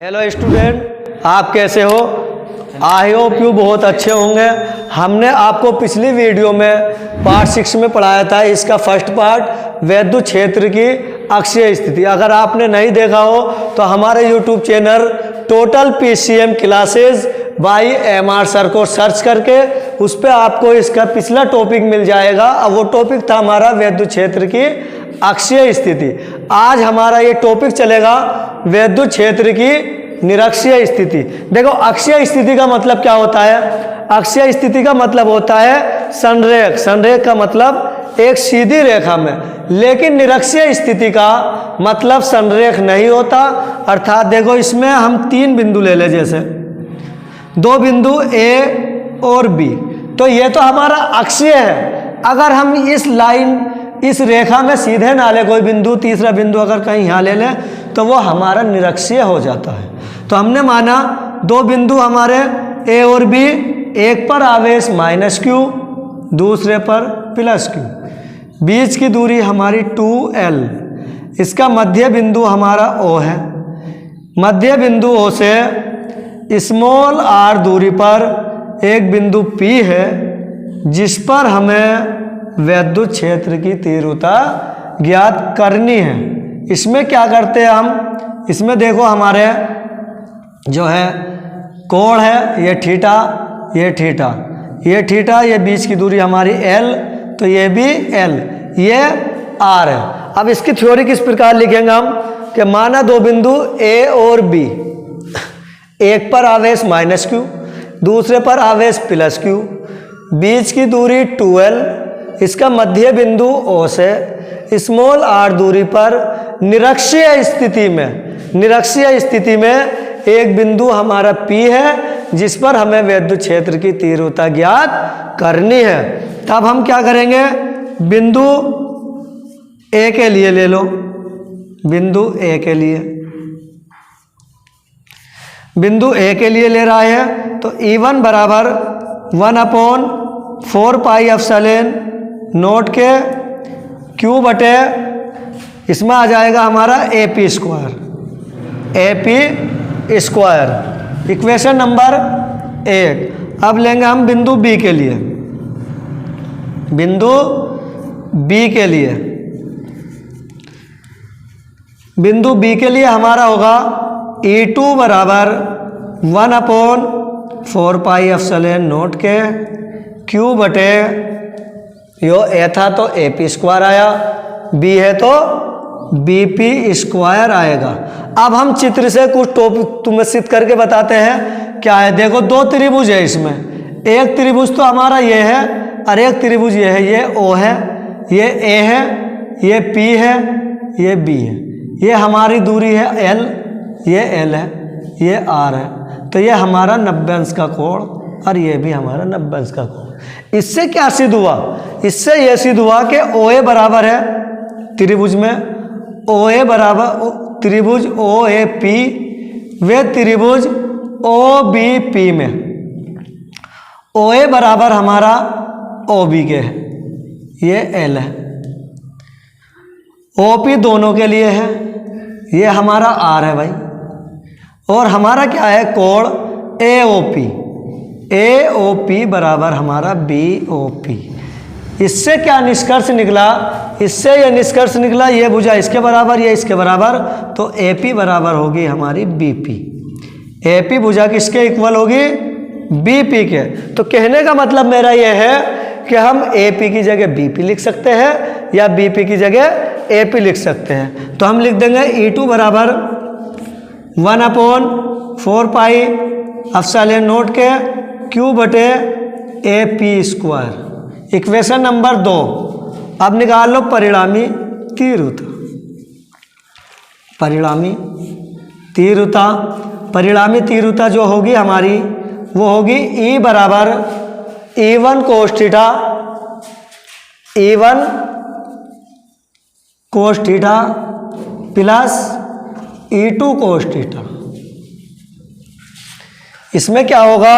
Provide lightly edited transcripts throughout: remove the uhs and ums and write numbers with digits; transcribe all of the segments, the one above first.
Hello student, आप कैसे हो? आई होप यू बहुत अच्छे होंगे। हमने आपको पिछली वीडियो में पार्ट 6 में पढ़ाया था। इसका फर्स्ट पार्ट वैद्युत क्षेत्र की अक्षीय स्थिति। अगर आपने नहीं देखा हो तो हमारे YouTube channel total PCM classes bye MR sir को सर्च करके उस पर आपको इसका पिछला टॉपिक मिल जाएगा। अब वो टॉपिक था हमारा वैद्युत क्षेत्र की अक्षीय स्थिति। आज हमारा ये टॉपिक चलेगा वैद्युत क्षेत्र की निरक्षीय स्थिति। देखो, अक्षीय स्थिति का मतलब क्या होता है? अक्षीय स्थिति का मतलब होता है संरेख। संरेख का मतलब एक सीधी रेखा में, लेकिन निरक्षीय स्थिति का मतलब संरेख नहीं होता। अर्थात देखो, इसमें हम 3 बिंदु ले लें, जैसे 2 बिंदु A और B, तो ये तो हमारा अक्षीय है। अगर हम इस लाइन, इस रेखा में सीधे ना ले कोई बिंदु, तीसरा बिंदु अगर कहीं यहाँ ले लें तो वो हमारा निरक्षीय हो जाता है। तो हमने माना 2 बिंदु हमारे A और B, एक पर आवेश -q, दूसरे पर +q, बीच की दूरी हमारी 2l, इसका मध्य बिंदु हमारा O है। मध्य बिंदु O से स्मॉल r दूरी पर एक बिंदु P है, जिस पर हमें वैद्युत क्षेत्र की तीव्रता ज्ञात करनी है। इसमें क्या करते हैं हम? इसमें देखो, हमारे जो है कोण है, ये थीटा, ये थीटा, ये थीटा, ये बीच की दूरी हमारी l, तो ये भी l, ये r है। अब इसकी थ्योरी किस प्रकार लिखेंगे हम कि माना 2 बिंदु A और B, एक पर आवेश -q, दूसरे पर आवेश +q, बीच की दूरी 2l, इसका मध्य बिंदु O से स्मॉल r दूरी पर निरक्षीय स्थिति में एक बिंदु हमारा P है, जिस पर हमें वैद्युत क्षेत्र की तीव्रता ज्ञात करनी है। तब हम क्या करेंगे? बिंदु A के लिए ले लो। बिंदु A के लिए, बिंदु A के लिए ले रहा है तो E1 बराबर 1/4 पाई एप्सिलॉन नोट के Q बटे, इसमें आ जाएगा हमारा AP square. AP square equation number 1। अब लेंगे हम बिंदु B के लिए। बिंदु B के लिए, बिंदु B के लिए हमारा होगा E2 बराबर 1/4 पाई एप्सिलॉन नोट के Q बटे, यो A था तो AP स्क्वायर आया, B है तो BP स्क्वायर आएगा। अब हम चित्र से कुछ टॉपिक तुम्हें सिद्ध करके बताते हैं। क्या है? देखो, 2 त्रिभुज है इसमें। एक त्रिभुज तो हमारा ये है और एक त्रिभुज ये है। ये O है, ये A है, ये P है, ये B है। ये हमारी दूरी है L, ये L है, ये R है। तो ये हमारा 90 अंश का कोण और ये भी हमारा 90 अंश का कोण। इससे क्या सिद्ध हुआ? इससे यह सिद्ध हुआ कि OA बराबर है त्रिभुज में, OA बराबर त्रिभुज OAP वे त्रिभुज OBP में OA बराबर हमारा OB के है, ये L है। OP दोनों के लिए है, ये हमारा R है भाई। और हमारा क्या है? कोण AOP, AOP बराबर हमारा BOP। इससे क्या निष्कर्ष निकला? इससे यह निष्कर्ष निकला, ये भुजा इसके बराबर, ये इसके बराबर, तो AP बराबर होगी हमारी BP। AP भुजा किसके इक्वल होगी? BP के। तो कहने का मतलब मेरा यह है कि हम AP की जगह BP लिख सकते हैं या BP की जगह AP लिख सकते हैं। तो हम लिख देंगे E2 बराबर 1/4 पाई एप्सिलॉन नोट के Q बटे AP स्क्वायर। Equation number 2। अब निकाल लो परिणामी तीव्रता। परिणामी तीव्रता, परिणामी तीव्रता जो होगी हमारी, वो होगी E बराबर E1 cos theta, E1 cos theta plus E2 cos theta. इसमें क्या होगा?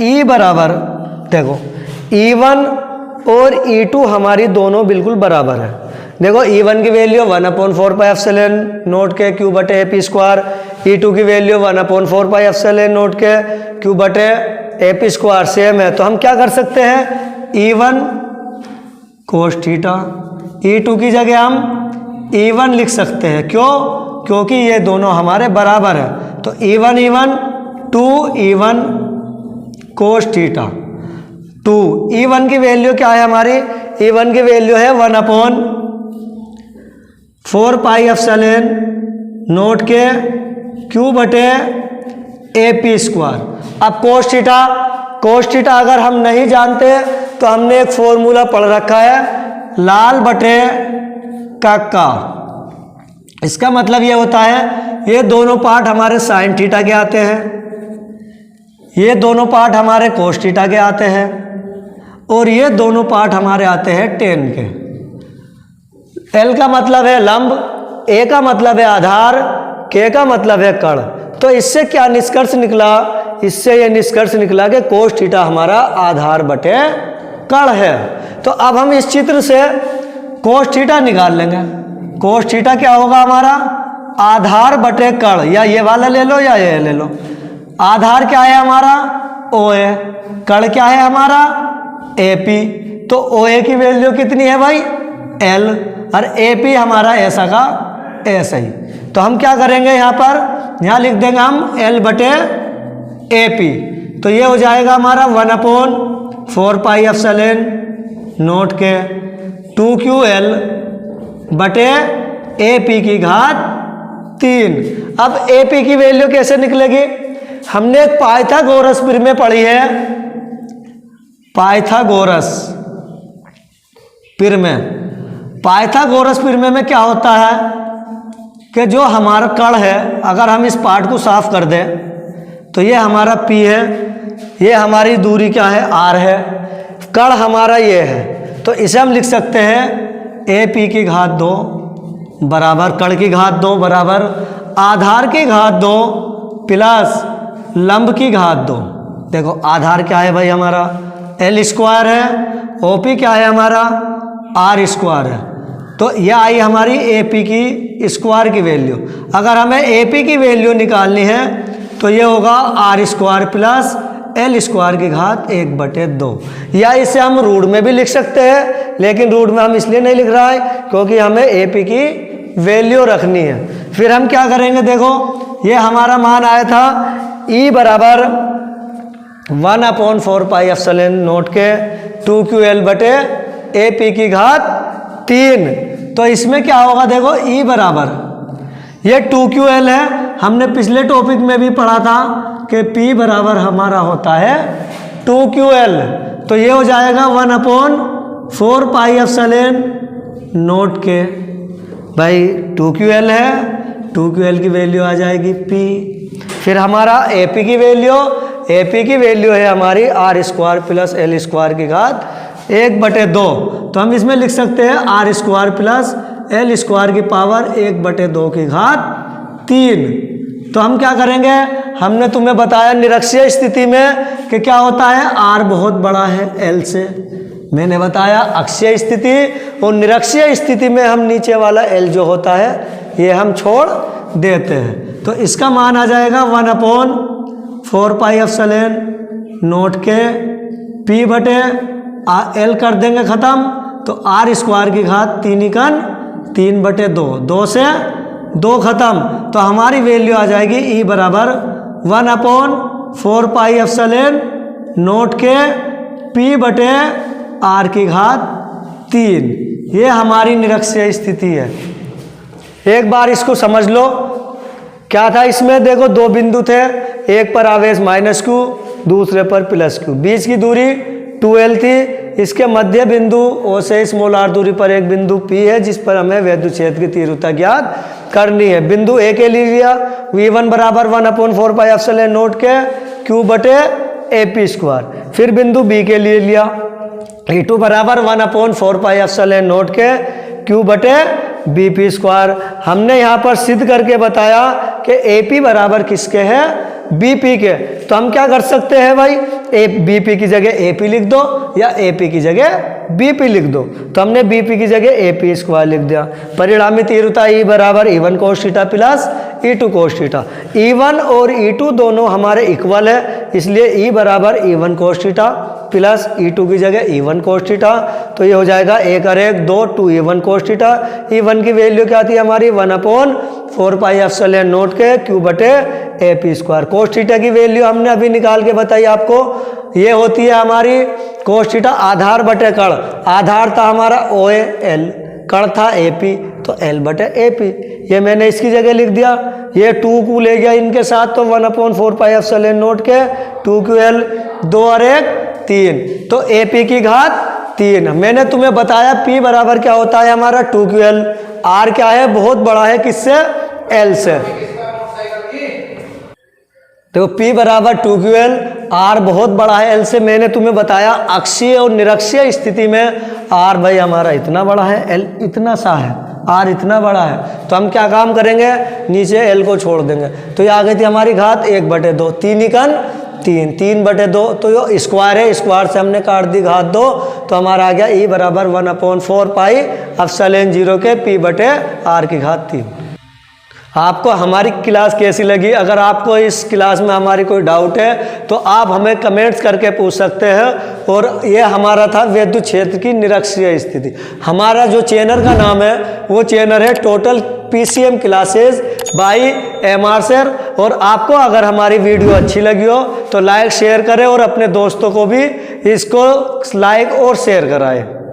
E बराबर, देखो E1 और E2 हमारी दोनों बिल्कुल बराबर है। देखो E1 की वैल्यू 1/4 पाई एप्सिलॉन नोट के Q बटे AP स्क्वायर, E2 की वैल्यू 1/4 पाई एप्सिलॉन नॉट के क्यू बटे AP स्क्वायर सेम है, तो हम क्या कर सकते हैं E1 कोस थीटा, E2 की जगह हम E1 लिख सकते हैं। क्यों? क्योंकि ये दोनों हमारे बराबर है, तो E1 2E1 cos theta 2। E1 की वैल्यू क्या है हमारी? E1 की वैल्यू है 1/4 पाई एप्सिलॉन नॉट के क्यू बटे AP स्क्वायर। अब कोस थीटा अगर हम नहीं जानते तो हमने एक फॉर्मूला पढ़ रखा है, लाल बटे काका। इसका मतलब ये होता है ये दोनों पार्ट हमारे साइन थीटा के आते हैं, ये दोनों पार्ट हमारे कोस थीटा के आते हैं, और ये दोनों पार्ट हमारे आते हैं टेन के। L का मतलब है लंब, A का मतलब है आधार, K का मतलब है कर्ण। तो इससे क्या निष्कर्ष निकला? इससे ये निष्कर्ष निकला कि कोस थीटा हमारा आधार बटे कर्ण है। तो अब हम इस चित्र से कोस थीटा निकाल लेंगे। कोस थीटा क्या होगा हमारा? आधार बटे कर्ण, या ये वाला ले लो या ये ले लो। आधार क्या है हमारा? OA, कर्ण क्या है हमारा? AP। तो OA की वैल्यू कितनी है भाई? L, और AP हमारा ऐसा का ऐसा ही। तो हम क्या करेंगे यहाँ पर, यहाँ लिख देंगे हम L बटे AP। तो ये हो जाएगा हमारा 1/4 पाई एप्सिलॉन नॉट के 2QL बटे AP की घात 3। अब AP की वैल्यू कैसे निकलेगी? हमने एक पाइथागोरस प्रमेय पढ़ी है, पाइथागोरस प्रमेय। पाइथागोरस प्रमेय में क्या होता है कि जो हमारा कर्ण है, अगर हम इस पार्ट को साफ कर दें तो ये हमारा P है, ये हमारी दूरी क्या है? R है, कर्ण हमारा ये है। तो इसे हम लिख सकते हैं AP की घात 2 बराबर कर्ण की घात 2 बराबर आधार की घात 2 प्लस लंब की घात 2। देखो आधार क्या है भाई हमारा? L स्क्वायर है, OP क्या है हमारा? R स्क्वायर है। तो यह आई हमारी AP की स्क्वायर की वैल्यू। अगर हमें AP की वैल्यू निकालनी है तो ये होगा R square plus L square की घात 1/2। या इसे हम रूट में भी लिख सकते हैं, लेकिन रूट में हम इसलिए नहीं लिख रहा है क्योंकि हमें AP की वैल्यू रखनी है। फिर हम क्या करेंगे, देखो ये हमारा मान आया था E बराबर 1/4 पाई एप्सिलॉन नॉट के 2QL बटे AP की घात 3। तो इसमें क्या होगा, देखो E बराबर ये 2QL है, हमने पिछले टॉपिक में भी पढ़ा था कि P बराबर हमारा होता है 2QL। तो ये हो जाएगा 1/4 पाई एप्सिलॉन नॉट के भाई 2QL है, 2QL की वैल्यू आ जाएगी P। फिर हमारा AP की वैल्यू है हमारी R square plus L square की घात 1/2। तो हम इसमें लिख सकते हैं R square plus L square की पावर 1/2 की घात 3। तो हम क्या करेंगे, हमने तुम्हें बताया निरक्षीय स्थिति में कि क्या होता है, R बहुत बड़ा है L से। मैंने बताया अक्षीय स्थिति और निरक्षीय स्थिति में हम नीचे वाला L जो होता है ये हम छोड़ देते हैं। तो इसका मान आ जाएगा 1/4 पाई एप्सिलॉन नॉट के P बटे L कर देंगे ख़त्म, तो R स्क्वायर की घात 3/2, 2 से 2 खत्म। तो हमारी वैल्यू आ जाएगी E बराबर 1/4 पाई एप्सिलॉन नॉट के P बटे R की घात 3। ये हमारी निरक्षीय स्थिति है। एक बार इसको समझ लो, क्या था इसमें, देखो दो बिंदु थे, एक पर आवेश -q दूसरे पर +q, बीच की दूरी 2L थी। इसके मध्य बिंदु O से स्मॉल r दूरी पर एक बिंदु P है जिस पर हमें वैद्युत क्षेत्र की तीव्रता ज्ञात करनी है। बिंदु A के लिए लिया V1 बराबर 1/4 पाई एप्सिलॉन नॉट के Q बटे AP स्क्वायर। फिर बिंदु B के लिए लिया E2 बराबर 1/4 पाई एप्सिलॉन नॉट के Q बटे BP स्क्वायर। हमने यहाँ पर सिद्ध करके बताया कि AP बराबर किसके है, BP के। तो हम क्या कर सकते हैं भाई, बीपी की जगह एपी लिख दो या एपी की जगह बीपी लिख दो। तो हमने बीपी की जगह एपी स्क्वायर लिख दिया। परिणामी तीव्रता ई बराबर E1 cos theta plus E2 cos theta. E1 और E2 दोनों हमारे इक्वल है, इसलिए E बराबर E1 cos theta plus E2 की जगह E1 cos थीटा। तो ये हो जाएगा 1 और 1 2 2E1 cos थीटा। E1 की वैल्यू क्या थी हमारी 1/4 पाई एप्सिलॉन नॉट के क्यू बटे एपी स्क्वायर। cos थीटा की वैल्यू हमने अभी निकाल के बताई आपको, ये होती है हमारी cos थीटा आधार बटे कण। आधार था हमारा OA, L, कण था AP, तो L बटे AP। ये मैंने इसकी जगह लिख दिया। ये 2 को ले गया इनके साथ, तो 1/4 पाई एप्सिलॉन नॉट के 2QL 2 और 1 3, तो AP की घात 3। मैंने तुम्हें बताया P बराबर क्या होता है हमारा 2QL। R क्या है, बहुत बड़ा है किससे, L से। देखो P बराबर 2QL, R बहुत बड़ा है L से। मैंने तुम्हें बताया अक्षीय और निरक्षीय स्थिति में R भाई हमारा इतना बड़ा है, L इतना सा है, R इतना बड़ा है। तो हम क्या काम करेंगे, नीचे L को छोड़ देंगे। तो ये आ गई थी हमारी घात 1/2, 3 इकन 3, 3/2, तो ये स्क्वायर है, स्क्वायर से हमने काट दी घात 2, तो हमारा आ गया E बराबर 1/4 पाई एप्सिलॉन 0 के P बटे R की घात 3। आपको हमारी क्लास कैसी लगी? अगर आपको इस क्लास में हमारी कोई डाउट है तो आप हमें कमेंट्स करके पूछ सकते हैं। और ये हमारा था विद्युत क्षेत्र की निरक्षीय स्थिति। हमारा जो चैनल का नाम है वो चैनल है total PCM classes by MR sir. और आपको अगर हमारी वीडियो अच्छी लगी हो तो लाइक शेयर करें और अपने दोस्तों को भी इसको लाइक और शेयर कराएं।